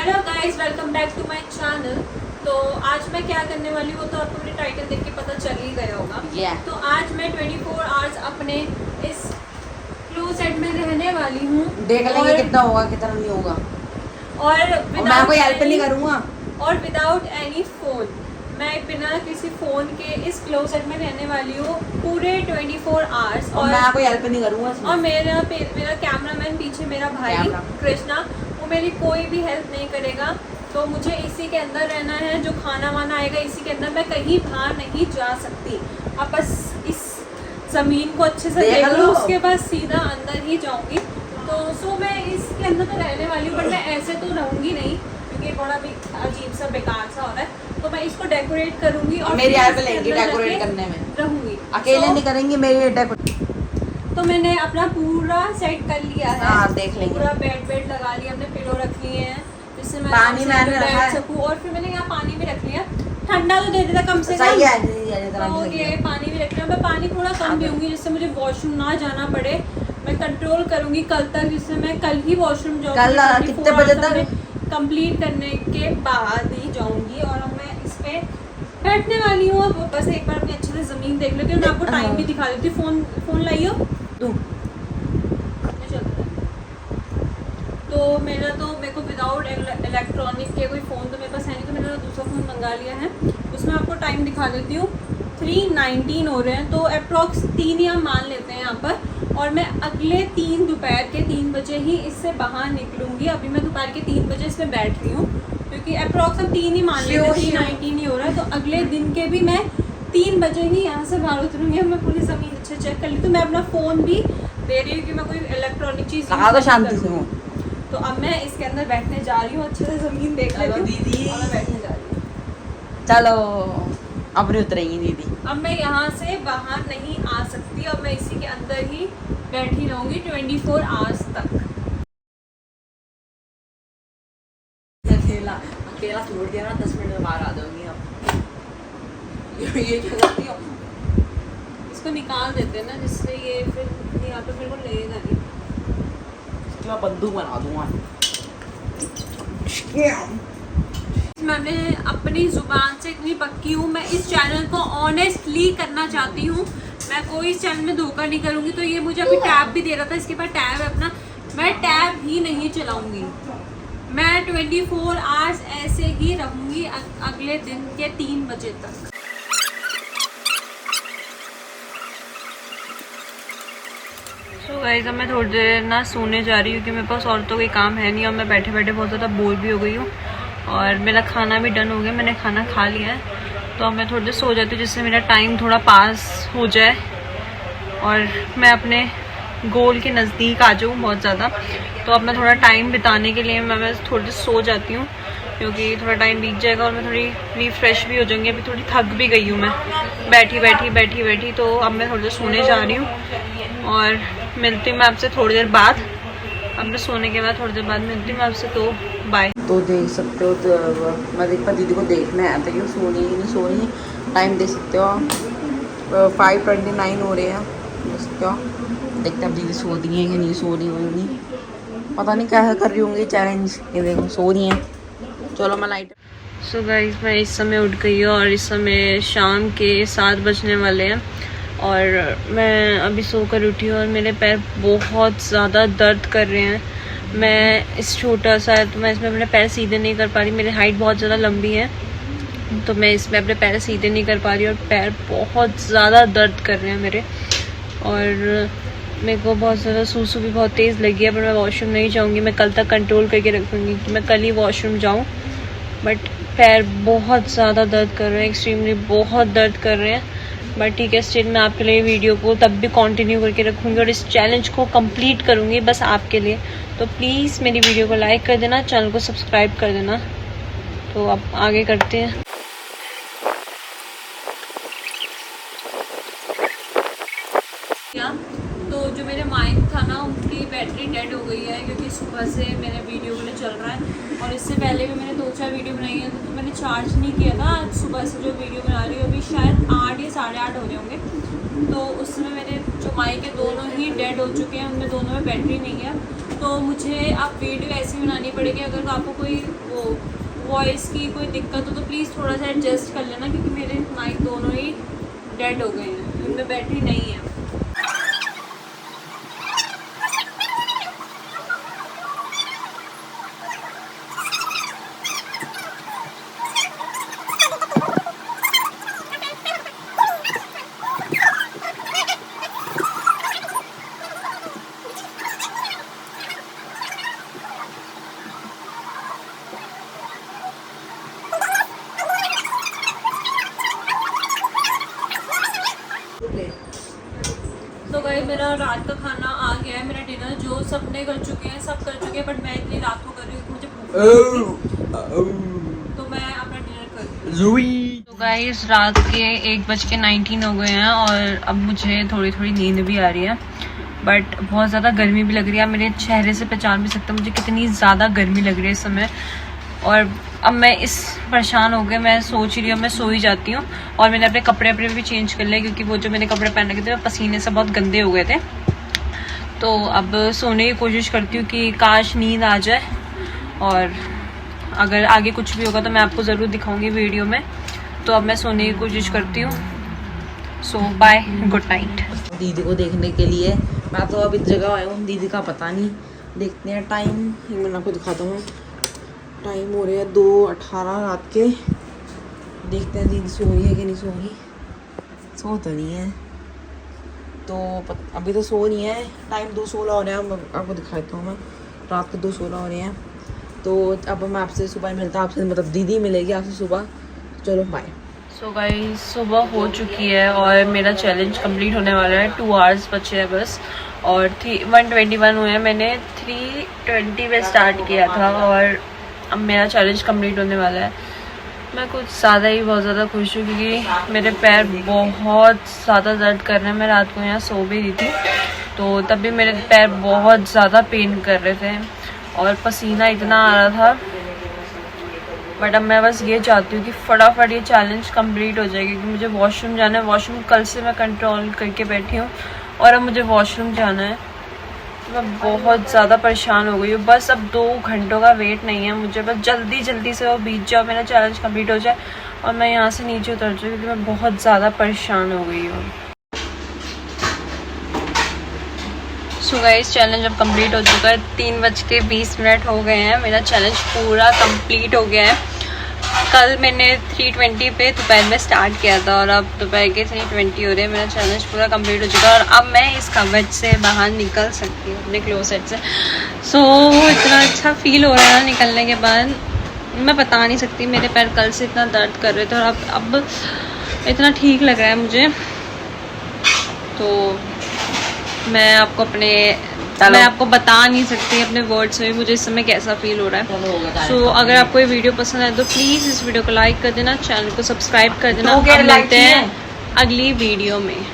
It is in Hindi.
Hello guys, welcome back to my channel. तो आज मैं क्या करने वाली हूँ तो आपको मेरे टाइटल देख के पता चल ही गया होगा। तो आज मैं 24 आवर्स अपने इस क्लोजेट में रहने वाली हूँ। देख लेंगे कितना होगा कितना नहीं होगा। और मैं कोई हेल्प नहीं करूँगा। और विदाउट एनी फोन, मैं बिना किसी फ़ोन के इस क्लोजेट में रहने वाली हूँ पूरे 24 आवर्स। और मैं कोई हेल्प नहीं करूँगा। और मेरा कैमरामैन पीछे, मेरा भाई कृष्णा, वो मेरी कोई भी हेल्प नहीं करेगा। तो मुझे इसी के अंदर रहना है। जो खाना वाना आएगा इसी के अंदर, मैं कहीं बाहर नहीं जा सकती। अब बस इस ज़मीन को अच्छे से देख लो, उसके बाद सीधा अंदर ही जाऊँगी। तो मैं इसके अंदर तो रहने वाली हूँ, बट मैं ऐसे तो रहूँगी नहीं क्योंकि बड़ा भी अजीब सा बेकार सा हो रहा है। तो मैं इसको डेकोरेट करूँगी और मेरी हेल्प लेंगी डेकोरेट करने में। रहूँगी, अकेले नहीं करेंगे मेरी डेकोरेट। तो मैंने अपना पूरा सेट कर लिया है। हाँ, देख लेंगे। पूरा बेड लगा लिया, अपने पिलो रख लिए हैं जिससे मैं पानी मैंने रखा बैठ है। सकूं। और फिर मैंने यहाँ पानी भी रख लिया, ठंडा तो दे देता कम से कम। सही है, तो ये पानी भी रख लिया। मैं पानी थोड़ा कम पीऊँगी जिससे मुझे वॉशरूम ना जाना पड़े। मैं कंट्रोल करूँगी कल तक, जिससे मैं कल ही वॉशरूम जाऊँगी। कल कितने बजे तक? कंप्लीट करने के बाद ही जाऊँगी। और अब मैं इस पे बैठने वाली हूँ। अब बस एक बार अपनी अच्छे से ज़मीन देख लेती हूँ। मैं आपको टाइम भी दिखा देती हूँ। फ़ोन लाइयो तो मेरे को विदाउट इलेक्ट्रॉनिक के कोई फ़ोन तो मेरे पास है नहीं, तो मैंने दूसरा फ़ोन मंगा लिया है। उसमें आपको टाइम दिखा देती हूँ। 3:19 हो रहे हैं, तो अप्रॉक्स 3 ही हम मान लेते हैं यहाँ पर। और मैं अगले दोपहर के 3 बजे ही इससे बाहर निकलूँगी। अभी मैं दोपहर के 3 बजे इसमें बैठ रही हूँ क्योंकि अप्रॉक्स हम 3 ही मान लेते हैं। 3:19 ही हो रहा है, तो अगले दिन के भी मैं 3 बजे ही यहाँ से बाहर उतरूँगी। मैं पूरी ज़मीन अच्छे चेक कर ली। तो मैं अपना फ़ोन भी दे रही हूँ कि मैं कोई इलेक्ट्रॉनिक चीज़ तो शांति से हूँ। तो अब मैं इसके अंदर बैठने जा रही हूँ। अच्छे से ज़मीन देख लेती हूँ दीदी। और मैं बैठने जा रही हूँ। चलो अब नहीं उतरेंगी दीदी। अब मैं यहाँ से बाहर नहीं आ सकती और मैं इसी के अंदर ही बैठी रहूँगी 24 आवर्स तक। अकेला छोड़ दिया ना, 10 मिनट में बाहर आ जाऊंगी। अब ये क्या करती हो? इसको निकाल देते हैं ना, जिससे ये फिर यहाँ पे मेरे को लगेगा नहीं। मैं बंदूक बना दूंगा। मैंने अपनी ज़ुबान से इतनी पक्की हूँ, मैं इस चैनल को ऑनेस्टली करना चाहती हूँ। मैं कोई इस चैनल में धोखा नहीं करूँगी। तो ये मुझे अभी टैब भी दे रहा था, इसके पास टैब है अपना। मैं टैब ही नहीं चलाऊँगी। मैं 24 आवर्स ऐसे ही रहूँगी अगले दिन के 3 बजे तक। तो गाइस, अब मैं थोड़ी देर ना सोने जा रही हूँ क्योंकि मेरे पास और तो कोई काम है नहीं और मैं बैठे बैठे बहुत ज़्यादा बोर भी हो गई हूँ। और मेरा खाना भी डन हो गया, मैंने खाना खा लिया है। तो अब मैं थोड़ी देर सो जाती हूँ जिससे मेरा टाइम थोड़ा पास हो जाए और मैं अपने गोल के नज़दीक आ जाऊँ बहुत ज़्यादा। तो अब मैं थोड़ा टाइम बिताने के लिए मैं थोड़ी देर सो जाती हूँ क्योंकि थोड़ा टाइम बीत जाएगा और मैं थोड़ी रिफ्रेश भी हो जाऊँगी। अभी थोड़ी थक भी गई हूँ मैं बैठी। तो अब मैं थोड़ी देर सोने जा रही हूँ और मिलती हूँ मैं आपसे थोड़ी देर बाद। अपने सोने के बाद थोड़ी देर बाद मिलती हूँ मैं आपसे। तो बाय। तो देख सकते हो, तो मैं दीदी को देखने आया था कि सोनी नहीं सोनी। टाइम देख सकते हो, 5:29 हो रहे हैं। देख सकते हो, देखते अब दीदी सो रही हैं कि नहीं सो रही होंगी। पता नहीं क्या कर रही होंगी चैलेंज। ये देखो सो रही हैं। चलो मैं लाइट। सो गाइस, मैं इस समय उठ गई हूँ और इस समय शाम के 7 बजने वाले हैं और मैं अभी सोकर उठी हूँ और मेरे पैर बहुत ज़्यादा दर्द कर रहे हैं। मैं इस छोटा सा है तो मैं इसमें अपने पैर सीधे नहीं कर पा रही। मेरी हाइट बहुत ज़्यादा लंबी है तो मैं इसमें अपने पैर सीधे नहीं कर पा रही और पैर बहुत ज़्यादा दर्द कर रहे हैं मेरे। और मेरे को बहुत ज़्यादा सूसू भी बहुत तेज़ लगी है, पर मैं वॉशरूम नहीं जाऊँगी। मैं कल तक कंट्रोल करके रखूँगी कि मैं कल ही वॉशरूम जाऊँ। बट पैर बहुत ज़्यादा दर्द कर रहे हैं, एक्सट्रीमली बहुत दर्द कर रहे हैं। बट ठीक है, स्टिल मैं आपके लिए वीडियो को तब भी कंटिन्यू करके रखूँगी और इस चैलेंज को कंप्लीट करूँगी बस आपके लिए। तो प्लीज़ मेरी वीडियो को लाइक कर देना, चैनल को सब्सक्राइब कर देना। तो अब आगे करते हैं। तो जो मेरे माइक था ना, उनकी बैटरी डेड हो गई है क्योंकि सुबह से मेरे वीडियो के लिए चल रहा है। और इससे पहले भी मैंने 2-4 वीडियो बनाई है तो मैंने चार्ज नहीं किया था। आज सुबह से जो वीडियो बना रही हूँ अभी शायद 8 या 8:30 हो रहे होंगे। तो उस समय मेरे जो माइक है दोनों ही डेड हो चुके हैं, उनमें दोनों में बैटरी नहीं है। तो मुझे आप वीडियो ऐसी बनानी पड़ेगी। अगर आपको कोई वो वॉइस की कोई दिक्कत हो तो प्लीज़ थोड़ा सा एडजस्ट कर लेना, क्योंकि मेरे माइक दोनों ही डेड हो गए हैं, उनमें बैटरी नहीं है। तो भाई मेरा रात का खाना आ गया है, मेरा डिनर जो सबने कर चुके हैं सब कर चुके हैं, बट मैं इतनी रात को कर रही हूँ कि मुझे भूख लगी। तो मैं अपना डिनर कर रही हूँ। तो गाइस रात के 1:19 हो गए हैं और अब मुझे थोड़ी थोड़ी नींद भी आ रही है, बट बहुत ज़्यादा गर्मी भी लग रही है। मेरे चेहरे से पहचान भी सकते मुझे कितनी ज़्यादा गर्मी लग रही है इस समय। और अब मैं इस परेशान हो गए, मैं सोच रही हूँ मैं सो ही जाती हूँ। और मैंने अपने कपड़े भी चेंज कर लिए, क्योंकि वो जो मैंने कपड़े पहन रखे थे वो पसीने से बहुत गंदे हो गए थे। तो अब सोने की कोशिश करती हूँ कि काश नींद आ जाए, और अगर आगे कुछ भी होगा तो मैं आपको ज़रूर दिखाऊंगी वीडियो में। तो अब मैं सोने की कोशिश करती हूँ। सो बाय, गुड नाइट। दीदी को देखने के लिए मैं तो अब इस जगह आया हूँ, दीदी का पता नहीं। देखते हैं टाइम, मैं आपको दिखाता हूँ। टाइम हो रहे हैं 2:18 रात के। देखते हैं दीदी सो रही है कि नहीं सो रही। सो तो नहीं है, तो अभी तो सो नहीं है। टाइम 2:16 हो रहा है, आपको दिखाता हूँ मैं। रात के 2:16 हो रहे हैं। तो अब मैं आपसे सुबह मिलता हूँ, आपसे मतलब दीदी मिलेगी आपसे सुबह। चलो बाय। सो गाइस सुबह हो चुकी है और मेरा चैलेंज कंप्लीट होने वाला है। 2 आवर्स बचे हैं बस, और 121 हुए हैं। मैंने 3:20 में स्टार्ट किया था और अब मेरा चैलेंज कंप्लीट होने वाला है। मैं कुछ ज़्यादा ही बहुत ज़्यादा खुश हूँ, क्योंकि मेरे पैर बहुत ज़्यादा दर्द कर रहे हैं। मैं रात को यहाँ सो भी रही थी, तो तब भी मेरे पैर बहुत ज़्यादा पेन कर रहे थे और पसीना इतना आ रहा था। बट अब मैं बस ये चाहती हूँ कि फटाफट ये चैलेंज कंप्लीट हो जाए, क्योंकि मुझे वॉशरूम जाना है। वॉशरूम कल से मैं कंट्रोल करके बैठी हूँ और अब मुझे वॉशरूम जाना है। मैं बहुत ज़्यादा परेशान हो गई हूँ। बस अब 2 घंटों का वेट नहीं है मुझे, बस जल्दी से वो बीत जाओ, मेरा चैलेंज कंप्लीट हो जाए और मैं यहाँ से नीचे उतर जाऊँ, क्योंकि मैं बहुत ज़्यादा परेशान हो गई हूँ। सो गाइस चैलेंज अब कंप्लीट हो चुका है। 3:20 हो गए हैं। मेरा चैलेंज पूरा कंप्लीट हो गया है। कल मैंने 3:20 पे दोपहर में स्टार्ट किया था और अब दोपहर के 3:20 हो रहे हैं। मेरा चैलेंज पूरा कंप्लीट हो चुका है और अब मैं इस कबर्ड से बाहर निकल सकती हूँ, अपने क्लोसेट से। सो इतना अच्छा फील हो रहा है निकलने के बाद, मैं बता नहीं सकती। मेरे पैर कल से इतना दर्द कर रहे थे और अब इतना ठीक लग रहा है मुझे। तो मैं आपको बता नहीं सकती अपने वर्ड्स में मुझे इस समय कैसा फील हो रहा है। सो अगर आपको ये वीडियो पसंद आए तो प्लीज़ इस वीडियो को लाइक कर देना, चैनल को सब्सक्राइब कर देना। अब मिलते हैं अगली वीडियो में।